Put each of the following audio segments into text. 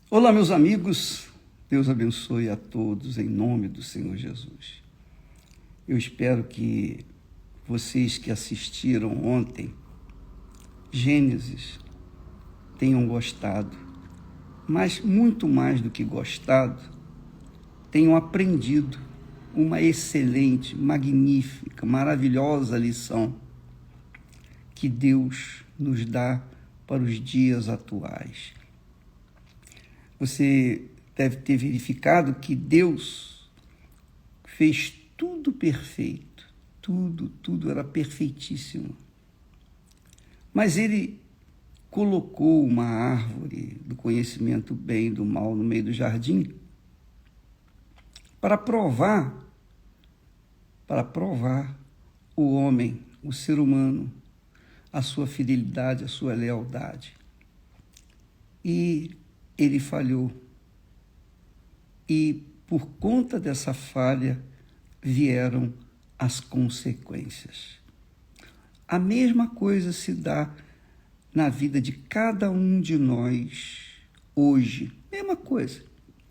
Olá, meus amigos, Deus abençoe a todos em nome do Senhor Jesus. Eu espero que vocês que assistiram ontem Gênesis tenham gostado, mas muito mais do que gostado, tenham aprendido uma excelente, magnífica, maravilhosa lição que Deus nos dá para os dias atuais. Você deve ter verificado que Deus fez tudo perfeito, tudo era perfeitíssimo. Mas Ele colocou uma árvore do conhecimento do bem e do mal no meio do jardim para provar o homem, o ser humano, a sua fidelidade, a sua lealdade. E ele falhou. E por conta dessa falha vieram as consequências. A mesma coisa se dá na vida de cada um de nós hoje. Mesma coisa,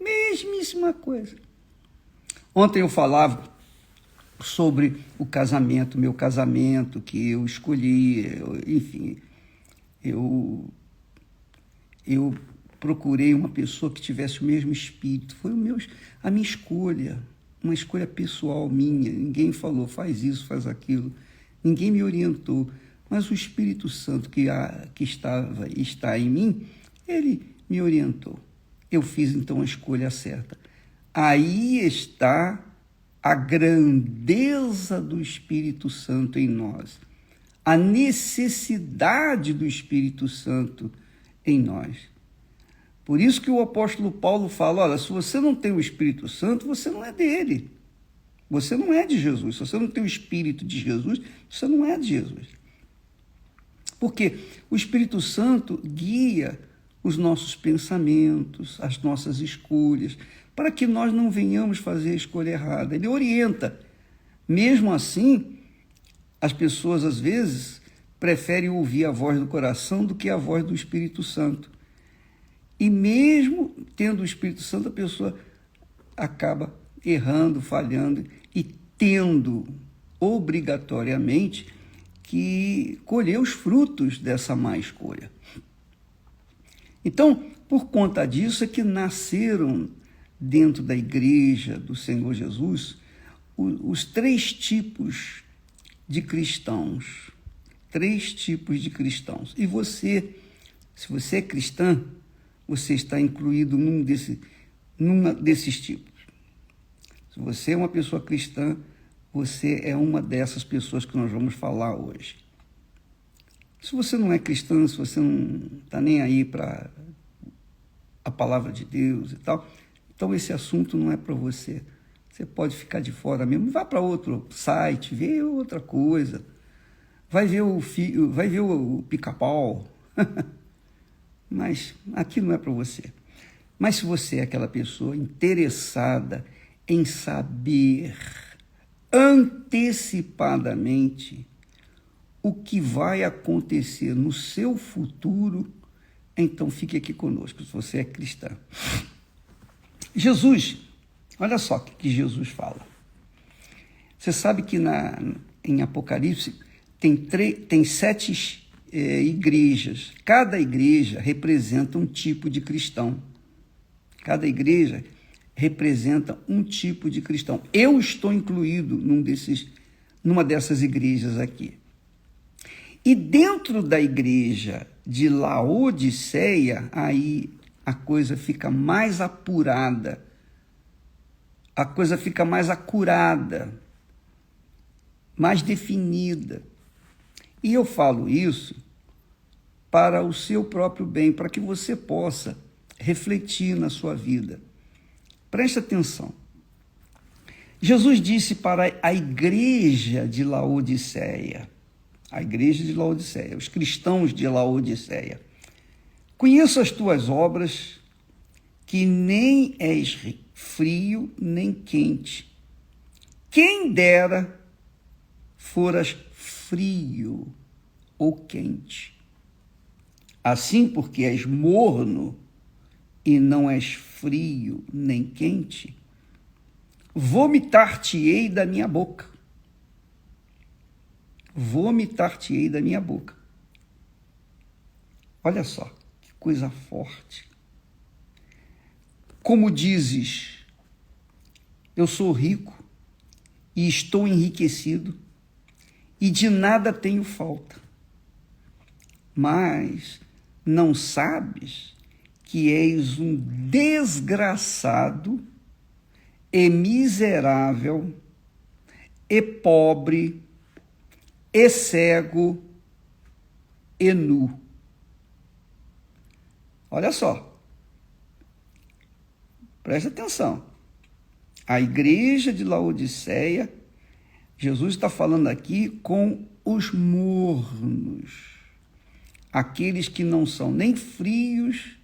mesmíssima coisa. Ontem eu falava sobre o casamento, meu casamento, que eu escolhi, enfim, eu procurei uma pessoa que tivesse o mesmo espírito. Foi a minha escolha, uma escolha pessoal minha. Ninguém falou, faz isso, faz aquilo. Ninguém me orientou. Mas o Espírito Santo que está em mim, ele me orientou. Eu fiz então a escolha certa. Aí está a grandeza do Espírito Santo em nós. A necessidade do Espírito Santo em nós. Por isso que o apóstolo Paulo fala, olha, se você não tem o Espírito Santo, você não é dele. Você não é de Jesus. Se você não tem o Espírito de Jesus, você não é de Jesus. Porque o Espírito Santo guia os nossos pensamentos, as nossas escolhas, para que nós não venhamos fazer a escolha errada. Ele orienta. Mesmo assim, as pessoas, às vezes, preferem ouvir a voz do coração do que a voz do Espírito Santo. E mesmo tendo o Espírito Santo, a pessoa acaba errando, falhando e tendo obrigatoriamente que colher os frutos dessa má escolha. Então, por conta disso é que nasceram dentro da igreja do Senhor Jesus os três tipos de cristãos. Três tipos de cristãos. E você, se você é cristã, você está incluído numa desses tipos. Se você é uma pessoa cristã, você é uma dessas pessoas que nós vamos falar hoje. Se você não é cristã, se você não está nem aí para a palavra de Deus e tal, então esse assunto não é para você. Você pode ficar de fora mesmo. Vá para outro site, vê outra coisa. Vai ver o Pica-Pau. Mas aqui não é para você. Mas se você é aquela pessoa interessada em saber antecipadamente o que vai acontecer no seu futuro, então fique aqui conosco, se você é cristã. Jesus, olha só o que Jesus fala. Você sabe que em Apocalipse tem 7 igrejas. Cada igreja representa um tipo de cristão. Cada igreja representa um tipo de cristão. Eu estou incluído numa dessas igrejas aqui. E dentro da igreja de Laodiceia, aí a coisa fica mais apurada, a coisa fica mais acurada, mais definida. E eu falo isso para o seu próprio bem, para que você possa refletir na sua vida. Preste atenção. Jesus disse para a igreja de Laodiceia, os cristãos de Laodiceia: conheço as tuas obras, que nem és frio nem quente. Quem dera foras frio ou quente. Assim, porque és morno e não és frio nem quente, vomitar-te-ei da minha boca. Vomitar-te-ei da minha boca. Olha só, que coisa forte. Como dizes, eu sou rico e estou enriquecido e de nada tenho falta, mas não sabes que és um desgraçado e miserável e pobre e cego e nu. Olha só, presta atenção. A igreja de Laodiceia, Jesus está falando aqui com os mornos, aqueles que não são nem frios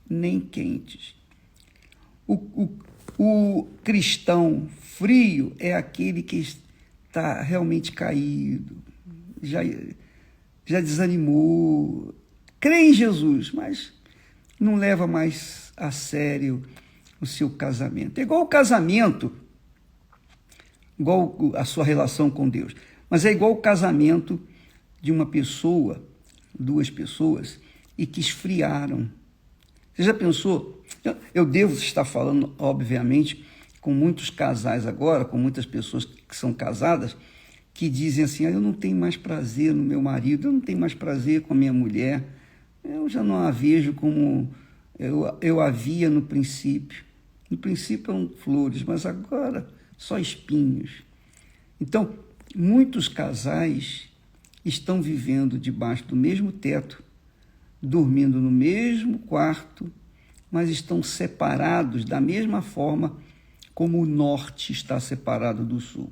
nem quentes. O cristão frio é aquele que está realmente caído, já desanimou, crê em Jesus, mas não leva mais a sério o seu casamento. É igual o casamento, igual a sua relação com Deus, mas é igual o casamento de uma pessoa, duas pessoas, e que esfriaram. Você já pensou? Eu devo estar falando, obviamente, com muitos casais agora, com muitas pessoas que são casadas, que dizem assim, eu não tenho mais prazer no meu marido, eu não tenho mais prazer com a minha mulher, eu já não a vejo como eu a via no princípio. No princípio eram flores, mas agora só espinhos. Então, muitos casais estão vivendo debaixo do mesmo teto, dormindo no mesmo quarto, mas estão separados da mesma forma como o norte está separado do sul.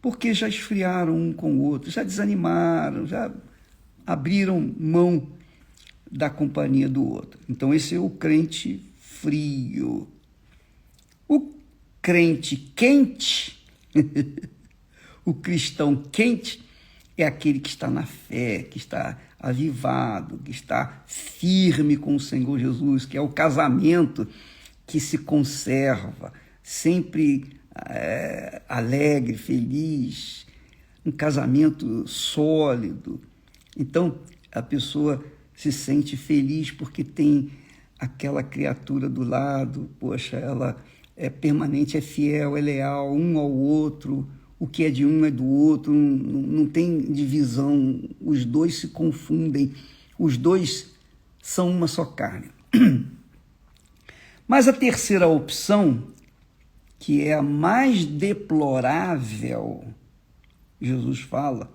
Porque já esfriaram um com o outro, já desanimaram, já abriram mão da companhia do outro. Então, esse é o crente frio. O crente quente, o cristão quente, é aquele que está na fé, que está avivado, que está firme com o Senhor Jesus, que é o casamento que se conserva, sempre alegre, feliz, um casamento sólido. Então, a pessoa se sente feliz porque tem aquela criatura do lado, poxa, ela é permanente, é fiel, é leal um ao outro, o que é de um é do outro, não tem divisão, os dois se confundem, os dois são uma só carne. Mas a terceira opção, que é a mais deplorável, Jesus fala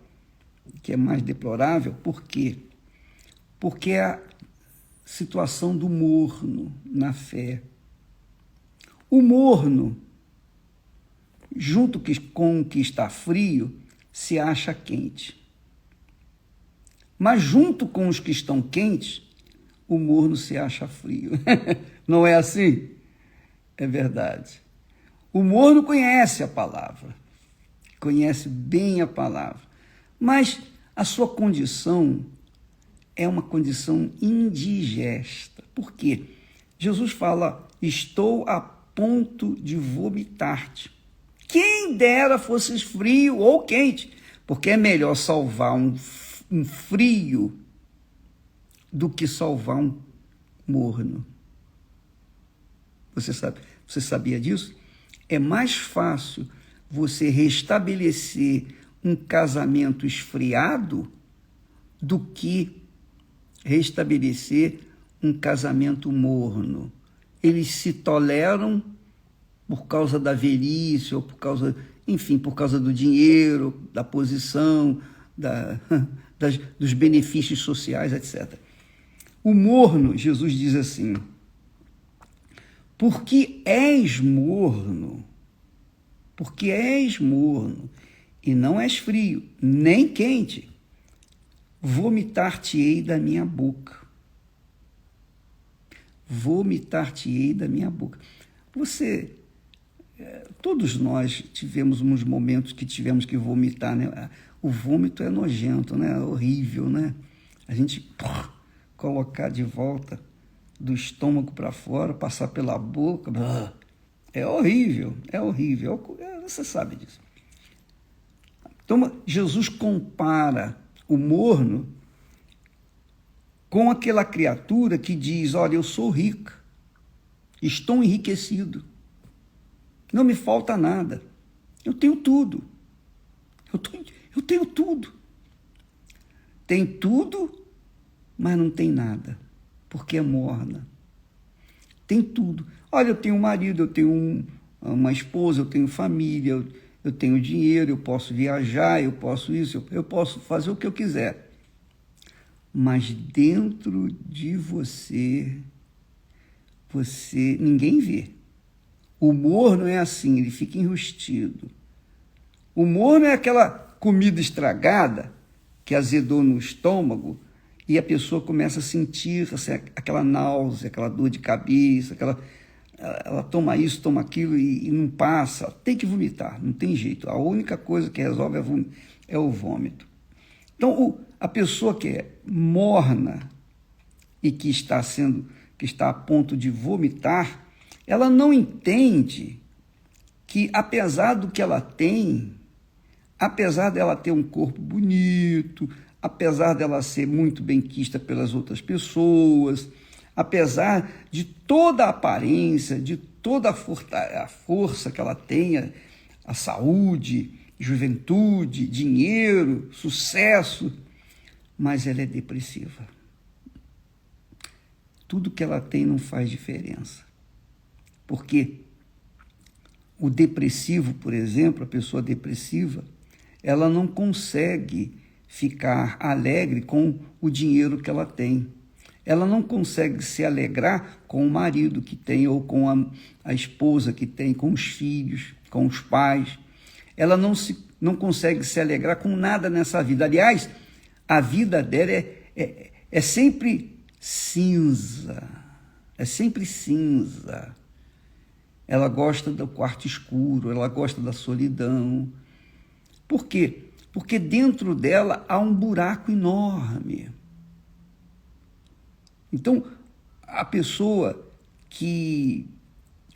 que é mais deplorável, por quê? Porque é a situação do morno na fé. O morno, junto com o que está frio, se acha quente. Mas junto com os que estão quentes, o morno se acha frio. Não é assim? É verdade. O morno conhece a palavra, conhece bem a palavra, mas a sua condição é uma condição indigesta. Por quê? Jesus fala, estou a ponto de vomitar-te. Quem dera fosses frio ou quente, porque é melhor salvar um frio do que salvar um morno. Você sabia disso? É mais fácil você restabelecer um casamento esfriado do que restabelecer um casamento morno. Eles se toleram por causa da velhice, ou por causa, enfim, por causa do dinheiro, da posição, dos benefícios sociais, etc. O morno, Jesus diz assim, porque és morno e não és frio, nem quente, vomitar-te-ei da minha boca. Vomitar-te-ei da minha boca. Todos nós tivemos uns momentos que tivemos que vomitar, né? O vômito é nojento, né? É horrível, né? A gente colocar de volta do estômago para fora, passar pela boca. É horrível, é horrível. Você sabe disso. Então, Jesus compara o morno com aquela criatura que diz: olha, eu sou rica, estou enriquecido, não me falta nada, eu tenho tudo, eu tenho tudo. Tem tudo, mas não tem nada, porque é morna. Tem tudo. Olha, eu tenho um marido, eu tenho uma esposa, eu tenho família, eu tenho dinheiro, eu posso viajar, eu posso isso, eu posso fazer o que eu quiser. Mas dentro de você ninguém vê. O morno é assim, ele fica enrustido. O morno é aquela comida estragada que azedou no estômago e a pessoa começa a sentir assim, aquela náusea, aquela dor de cabeça, ela toma isso, toma aquilo e não passa. Tem que vomitar, não tem jeito. A única coisa que resolve é o vômito. Então, a pessoa que é morna e que está a ponto de vomitar, ela não entende que, apesar do que ela tem, apesar dela ter um corpo bonito, apesar dela ser muito benquista pelas outras pessoas, apesar de toda a aparência, de toda a força que ela tenha, a saúde, juventude, dinheiro, sucesso, mas ela é depressiva. Tudo que ela tem não faz diferença. Porque o depressivo, por exemplo, a pessoa depressiva, ela não consegue ficar alegre com o dinheiro que ela tem. Ela não consegue se alegrar com o marido que tem, ou com a esposa que tem, com os filhos, com os pais. Ela não consegue se alegrar com nada nessa vida. Aliás, a vida dela é sempre cinza. É sempre cinza. Ela gosta do quarto escuro, ela gosta da solidão. Por quê? Porque dentro dela há um buraco enorme. Então, a pessoa que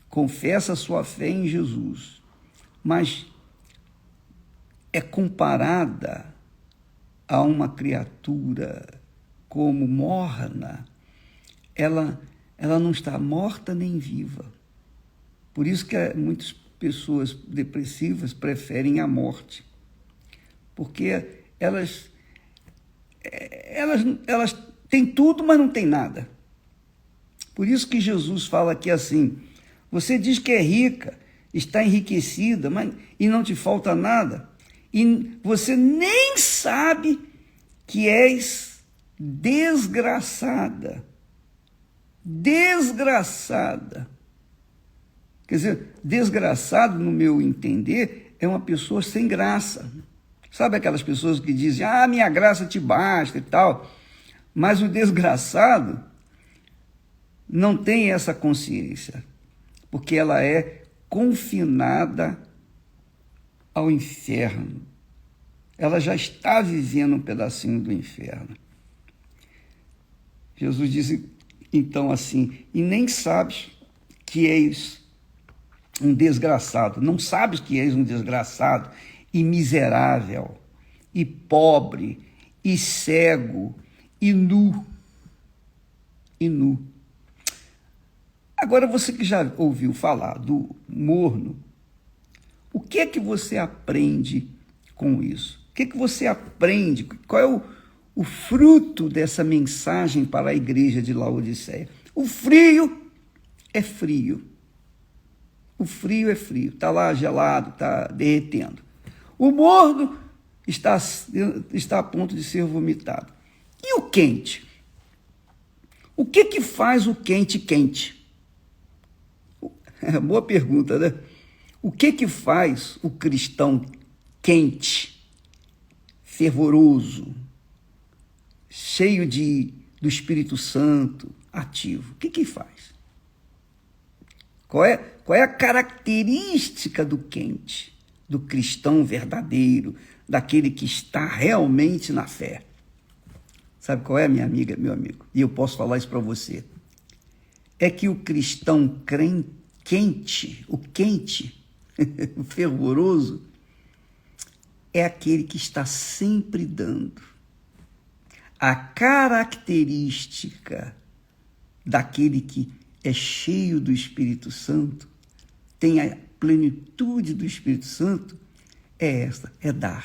confessa a sua fé em Jesus, mas é comparada a uma criatura como morna, ela não está morta nem viva. Por isso que muitas pessoas depressivas preferem a morte, porque elas têm tudo, mas não têm nada. Por isso que Jesus fala aqui assim: você diz que é rica, está enriquecida, e não te falta nada, e você nem sabe que és desgraçada. Desgraçada. Quer dizer, desgraçado, no meu entender, é uma pessoa sem graça. Sabe aquelas pessoas que dizem: minha graça te basta e tal. Mas o desgraçado não tem essa consciência, porque ela é confinada ao inferno. Ela já está vivendo um pedacinho do inferno. Jesus disse então assim: e nem sabes que és um desgraçado, não sabes que és um desgraçado e miserável, e pobre, e cego, e nu. E nu. Agora, você que já ouviu falar do morno, o que é que você aprende com isso? O que é que você aprende? Qual é o fruto dessa mensagem para a igreja de Laodiceia? O frio é frio. O frio é frio, está lá gelado, está derretendo. O morno está a ponto de ser vomitado. E o quente? O que faz o quente quente? Boa pergunta, né? O que faz o cristão quente, fervoroso, cheio do Espírito Santo, ativo? O que faz? Qual é a característica do quente, do cristão verdadeiro, daquele que está realmente na fé? Sabe qual é, minha amiga, meu amigo? E eu posso falar isso para você. é que o cristão quente, o o fervoroso, é aquele que está sempre dando. A característica daquele que é cheio do Espírito Santo, tem a plenitude do Espírito Santo, é esta, é dar.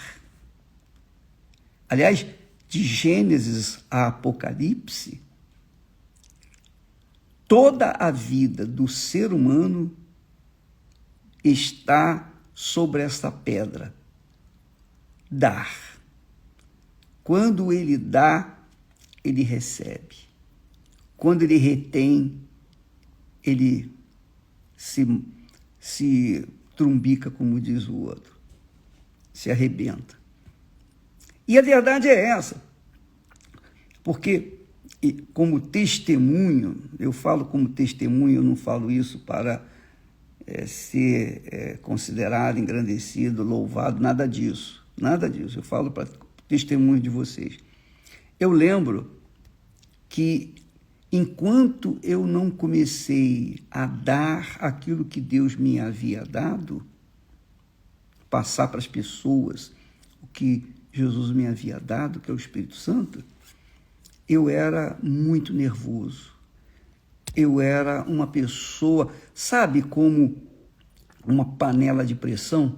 Aliás, de Gênesis a Apocalipse, toda a vida do ser humano está sobre esta pedra. Dar. Quando ele dá, ele recebe. Quando ele retém, ele se trumbica, como diz o outro, se arrebenta. E a verdade é essa, porque como testemunho, eu falo como testemunho, eu não falo isso para ser considerado, engrandecido, louvado, nada disso, eu falo para testemunho de vocês. Eu lembro que enquanto eu não comecei a dar aquilo que Deus me havia dado, passar para as pessoas o que Jesus me havia dado, que é o Espírito Santo, eu era muito nervoso. Eu era uma pessoa, sabe, como uma panela de pressão?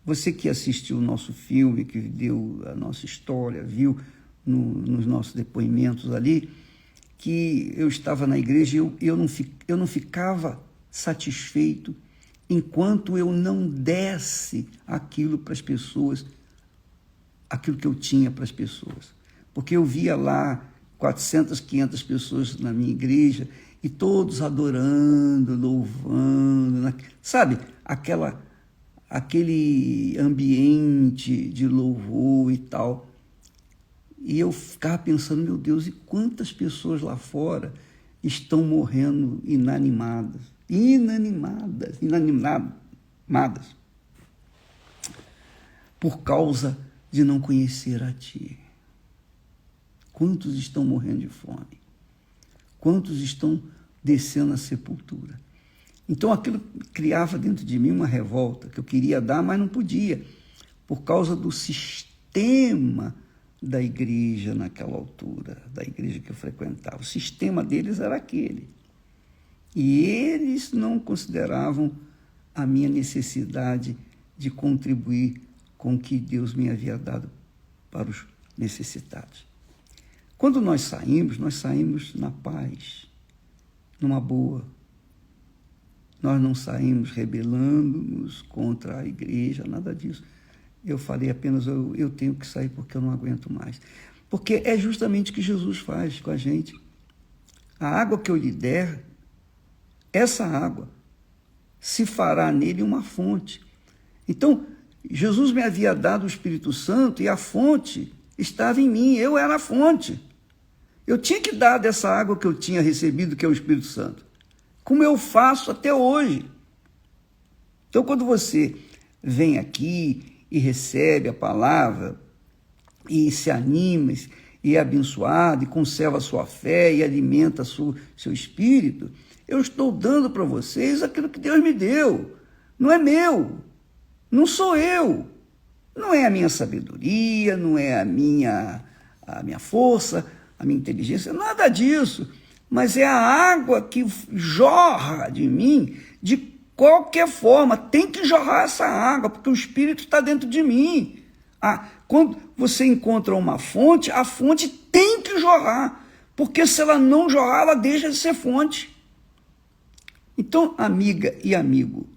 Você que assistiu o nosso filme, que deu a nossa história, viu nos nossos depoimentos ali, que eu estava na igreja e eu não ficava satisfeito enquanto eu não desse aquilo para as pessoas, aquilo que eu tinha para as pessoas. Porque eu via lá 400, 500 pessoas na minha igreja e todos adorando, louvando, sabe? Aquele ambiente de louvor e tal. E eu ficava pensando, meu Deus, e quantas pessoas lá fora estão morrendo inanimadas, por causa de não conhecer a Ti. Quantos estão morrendo de fome? Quantos estão descendo à sepultura? Então aquilo criava dentro de mim uma revolta, que eu queria dar, mas não podia, por causa do sistema da igreja naquela altura, da igreja que eu frequentava. O sistema deles era aquele. E eles não consideravam a minha necessidade de contribuir com o que Deus me havia dado para os necessitados. Quando nós saímos na paz, numa boa. Nós não saímos rebelando-nos contra a igreja, nada disso. Eu falei apenas, eu tenho que sair porque eu não aguento mais. Porque é justamente o que Jesus faz com a gente. A água que eu lhe der, essa água se fará nele uma fonte. Então, Jesus me havia dado o Espírito Santo e a fonte estava em mim, eu era a fonte. Eu tinha que dar dessa água que eu tinha recebido, que é o Espírito Santo, como eu faço até hoje. Então, quando você vem aqui e recebe a palavra, e se anima, e é abençoado, e conserva a sua fé, e alimenta seu espírito, eu estou dando para vocês aquilo que Deus me deu. Não é meu, não sou eu, não é a minha sabedoria, não é a minha força, a minha inteligência, nada disso, mas é a água que jorra de mim, de qualquer forma, tem que jorrar essa água, porque o Espírito está dentro de mim. Quando você encontra uma fonte, a fonte tem que jorrar, porque se ela não jorrar, ela deixa de ser fonte. Então, amiga e amigo,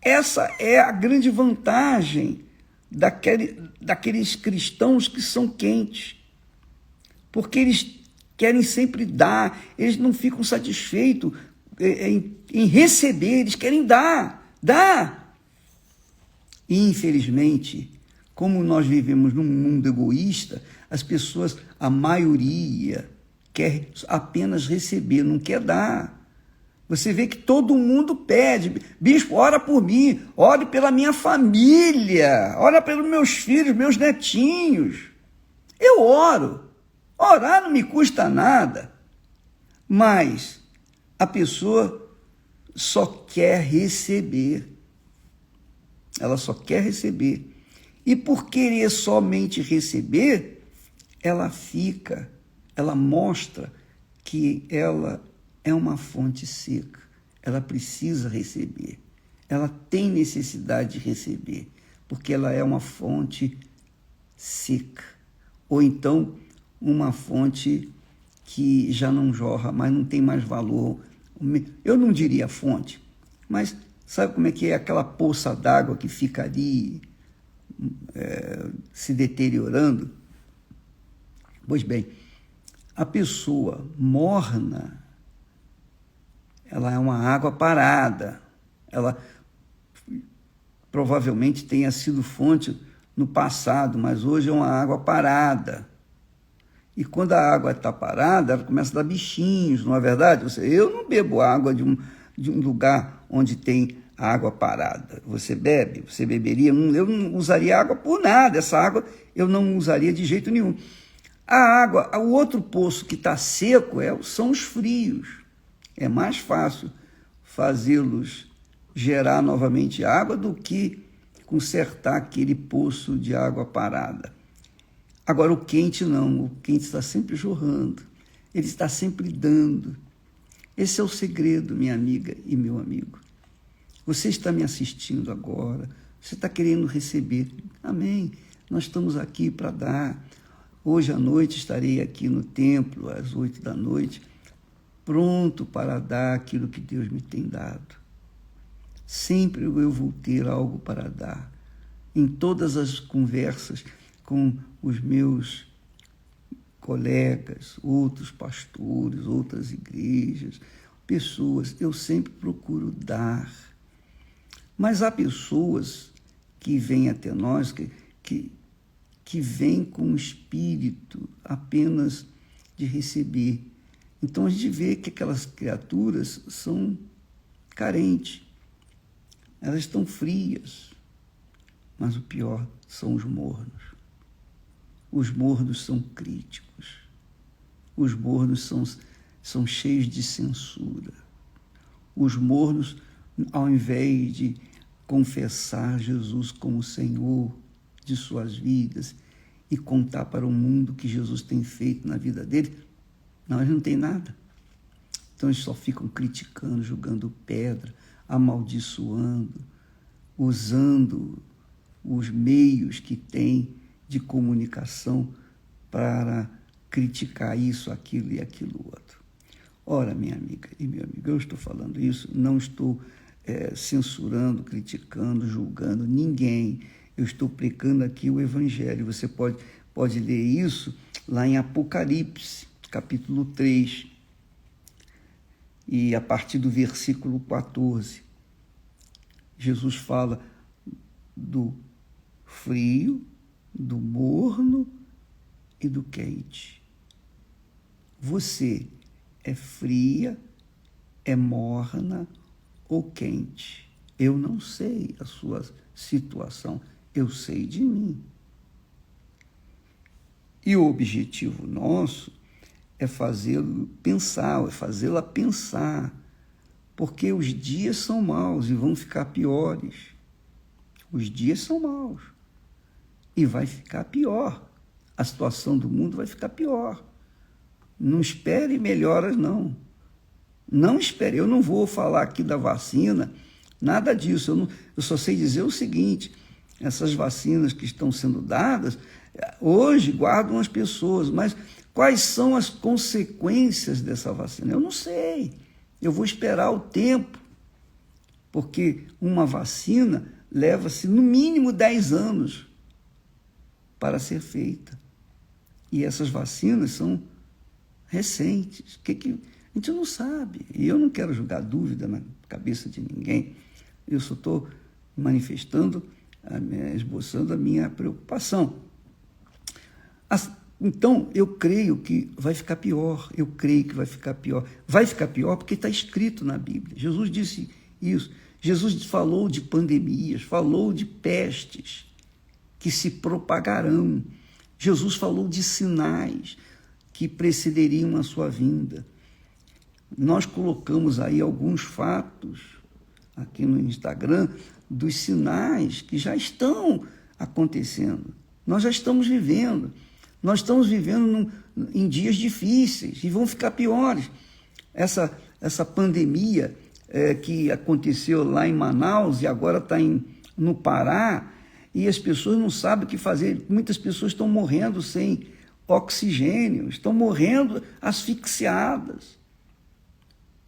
essa é a grande vantagem daqueles cristãos que são quentes, porque eles querem sempre dar, eles não ficam satisfeitos em receber, eles querem dar. E, infelizmente, como nós vivemos num mundo egoísta, as pessoas, a maioria, quer apenas receber, não quer dar. Você vê que todo mundo pede, bispo, ora por mim, ore pela minha família, ora pelos meus filhos, meus netinhos. Eu oro, orar não me custa nada, mas A pessoa só quer receber. Ela só quer receber. E por querer somente receber, ela mostra que ela é uma fonte seca. Ela precisa receber. Ela tem necessidade de receber, porque ela é uma fonte seca. Ou então, uma fonte que já não jorra, mas não tem mais valor. Eu não diria fonte, mas sabe como é que é aquela poça d'água que fica ali se deteriorando? Pois bem, a pessoa morna, ela é uma água parada. Ela provavelmente tenha sido fonte no passado, mas hoje é uma água parada. E quando a água está parada, ela começa a dar bichinhos, não é verdade? Eu não bebo água de um lugar onde tem água parada. Você bebe? Você beberia? Eu não usaria água por nada. Essa água eu não usaria de jeito nenhum. A água, o outro poço que está seco são os frios. É mais fácil fazê-los gerar novamente água do que consertar aquele poço de água parada. Agora, o quente não, o quente está sempre jorrando, ele está sempre dando. Esse é o segredo, minha amiga e meu amigo. Você está me assistindo agora, você está querendo receber. Amém. Nós estamos aqui para dar. Hoje à noite estarei aqui no templo, às 8 da noite, pronto para dar aquilo que Deus me tem dado. Sempre eu vou ter algo para dar. Em todas as conversas com os meus colegas, outros pastores, outras igrejas, pessoas, eu sempre procuro dar. Mas há pessoas que vêm até nós, que vêm com o espírito apenas de receber. Então a gente vê que aquelas criaturas são carentes, elas estão frias, mas o pior são os mornos. Os mornos são críticos, os mornos são cheios de censura. Os mornos, ao invés de confessar Jesus como Senhor de suas vidas e contar para o mundo o que Jesus tem feito na vida dele, não, eles não têm nada. Então eles só ficam criticando, jogando pedra, amaldiçoando, usando os meios que têm de comunicação para criticar isso, aquilo e aquilo outro. Ora, minha amiga e meu amigo, eu estou falando isso, não estou censurando, criticando, julgando ninguém. Eu estou pregando aqui o Evangelho. Você pode ler isso lá em Apocalipse, capítulo 3, e a partir do versículo 14. Jesus fala do frio, do morno e do quente. Você é fria, é morna ou quente? Eu não sei a sua situação, eu sei de mim. E o objetivo nosso é fazê-lo pensar, é fazê-la pensar, porque os dias são maus e vão ficar piores. Os dias são maus e vai ficar pior. A situação do mundo vai ficar pior. Não espere melhoras, não. Não espere. Eu não vou falar aqui da vacina, nada disso. Eu só sei dizer o seguinte: essas vacinas que estão sendo dadas, hoje guardam as pessoas, mas quais são as consequências dessa vacina? Eu não sei. Eu vou esperar o tempo, porque uma vacina leva-se no mínimo 10 anos para ser feita. E essas vacinas são recentes. A gente não sabe. E eu não quero jogar dúvida na cabeça de ninguém. Eu só estou manifestando, esboçando a minha preocupação. Então, eu creio que vai ficar pior. Eu creio que vai ficar pior. Vai ficar pior porque está escrito na Bíblia. Jesus disse isso. Jesus falou de pandemias, falou de pestes que se propagarão. Jesus falou de sinais que precederiam a sua vinda. Nós colocamos aí alguns fatos aqui no Instagram dos sinais que já estão acontecendo. Nós já estamos vivendo. Nós estamos vivendo em dias difíceis e vão ficar piores. Essa pandemia que aconteceu lá em Manaus e agora está no Pará, e as pessoas não sabem o que fazer. Muitas pessoas estão morrendo sem oxigênio, estão morrendo asfixiadas.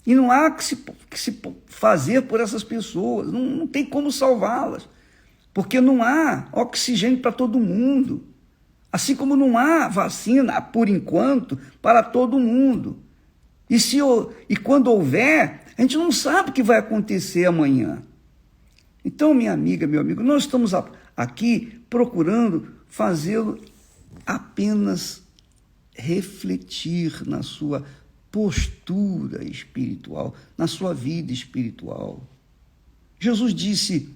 E não há que se fazer por essas pessoas, não tem como salvá-las, porque não há oxigênio para todo mundo, assim como não há vacina, por enquanto, para todo mundo. E quando houver, a gente não sabe o que vai acontecer amanhã. Então, minha amiga, meu amigo, nós estamos aqui procurando fazê-lo apenas refletir na sua postura espiritual, na sua vida espiritual. Jesus disse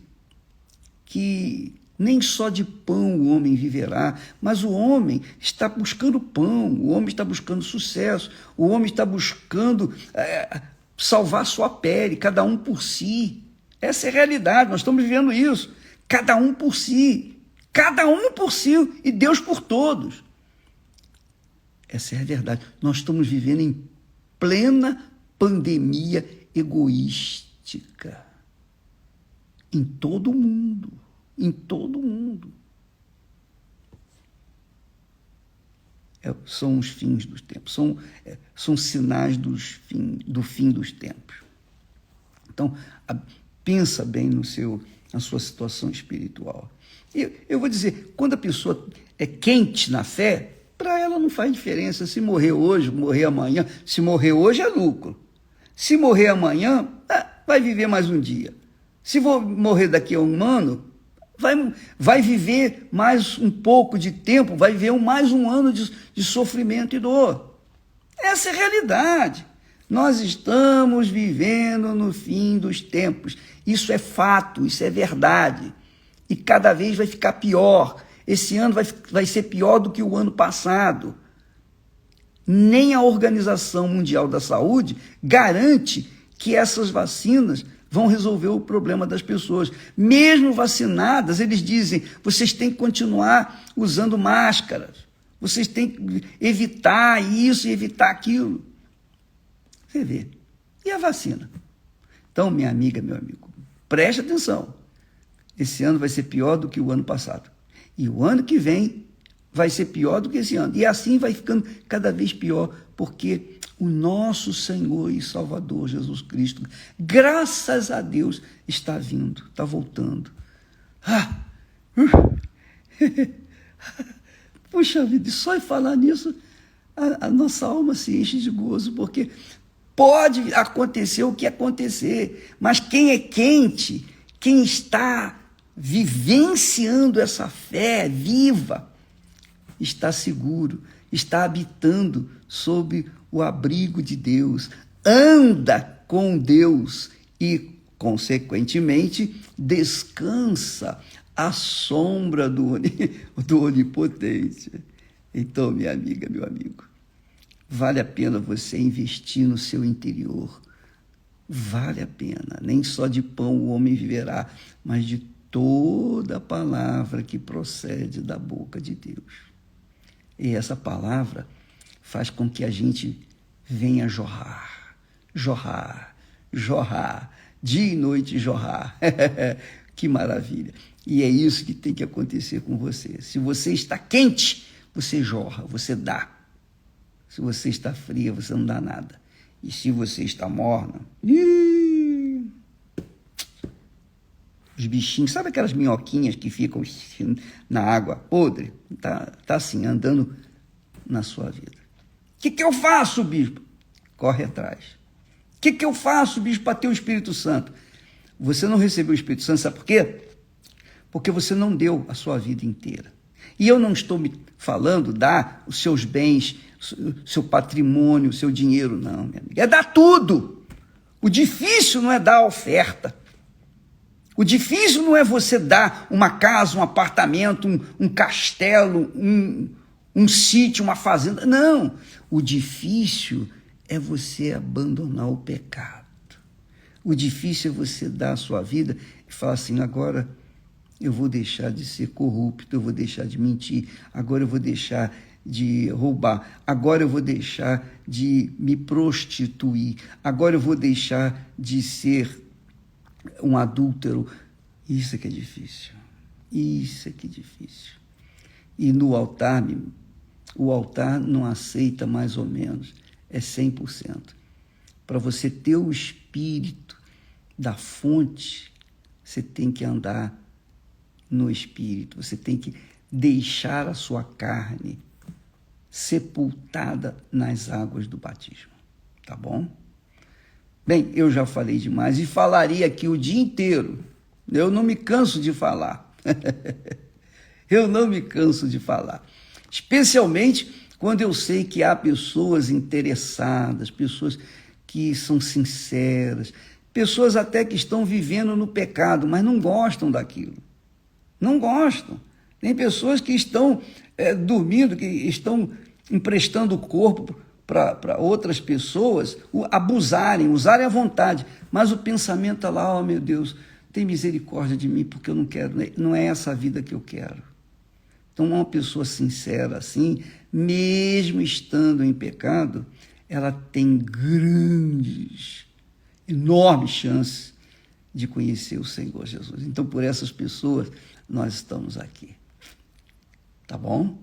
que nem só de pão o homem viverá, mas o homem está buscando pão, o homem está buscando sucesso, o homem está buscando salvar sua pele, cada um por si. Essa é a realidade, nós estamos vivendo isso. Cada um por si e Deus por todos. Essa é a verdade. Nós estamos vivendo em plena pandemia egoística. Em todo o mundo. Em todo o mundo. São os fins dos tempos. São sinais do fim dos tempos. Então, pensa bem na sua situação espiritual. Eu vou dizer, quando a pessoa é quente na fé, para ela não faz diferença se morrer hoje, morrer amanhã. Se morrer hoje é lucro. Se morrer amanhã, vai viver mais um dia. Se vou morrer daqui a um ano, vai viver mais um pouco de tempo, vai viver mais um ano de sofrimento e dor. Essa é a realidade. Nós estamos vivendo no fim dos tempos. Isso é fato, isso é verdade. E cada vez vai ficar pior. Esse ano vai ser pior do que o ano passado. Nem a Organização Mundial da Saúde garante que essas vacinas vão resolver o problema das pessoas. Mesmo vacinadas, eles dizem, vocês têm que continuar usando máscaras. Vocês têm que evitar isso e evitar aquilo. Você vê. E a vacina? Então, minha amiga, meu amigo, preste atenção. Esse ano vai ser pior do que o ano passado. E o ano que vem vai ser pior do que esse ano. E assim vai ficando cada vez pior, porque o nosso Senhor e Salvador Jesus Cristo, graças a Deus, está vindo, está voltando. Puxa vida, só em falar nisso, a nossa alma se enche de gozo, porque pode acontecer o que acontecer, mas quem é quente, quem está vivenciando essa fé viva, está seguro, está habitando sob o abrigo de Deus, anda com Deus e, consequentemente, descansa à sombra do Onipotente. Então, minha amiga, meu amigo, vale a pena você investir no seu interior. Vale a pena. Nem só de pão o homem viverá, mas de toda palavra que procede da boca de Deus. E essa palavra faz com que a gente venha jorrar, dia e noite jorrar. Que maravilha. E é isso que tem que acontecer com você. Se você está quente, você jorra, você dá. Se você está fria, você não dá nada. E se você está morna, os bichinhos, sabe aquelas minhoquinhas que ficam na água podre? Tá assim, andando na sua vida. O que eu faço, bispo? Corre atrás. O que eu faço, bispo, para ter o Espírito Santo? Você não recebeu o Espírito Santo, sabe por quê? Porque você não deu a sua vida inteira. E eu não estou me falando dar os seus bens, seu patrimônio, o seu dinheiro, não, minha amiga. É dar tudo. O difícil não é dar a oferta. O difícil não é você dar uma casa, um apartamento, um castelo, um sítio, uma fazenda. Não. O difícil é você abandonar o pecado. O difícil é você dar a sua vida e falar assim, agora eu vou deixar de ser corrupto, eu vou deixar de mentir, agora eu vou deixar de roubar, agora eu vou deixar de me prostituir, agora eu vou deixar de ser um adúltero. Isso é que é difícil. Isso é que é difícil. E no altar, o altar não aceita mais ou menos, é 100%. Para você ter o espírito da fonte, você tem que andar no espírito, você tem que deixar a sua carne sepultada nas águas do batismo, tá bom? Bem, eu já falei demais e falaria aqui o dia inteiro, eu não me canso de falar, eu não me canso de falar, especialmente quando eu sei que há pessoas interessadas, pessoas que são sinceras, pessoas até que estão vivendo no pecado, mas não gostam daquilo. Não gostam. Tem pessoas que estão dormindo, que estão emprestando o corpo para outras pessoas abusarem, usarem à vontade. Mas o pensamento está lá, oh meu Deus, tem misericórdia de mim, porque eu não quero, não é essa a vida que eu quero. Então, uma pessoa sincera assim, mesmo estando em pecado, ela tem grandes, enormes chances de conhecer o Senhor Jesus. Então, por essas pessoas, nós estamos aqui. Tá bom?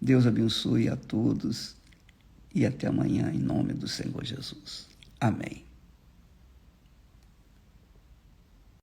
Deus abençoe a todos e até amanhã, em nome do Senhor Jesus. Amém.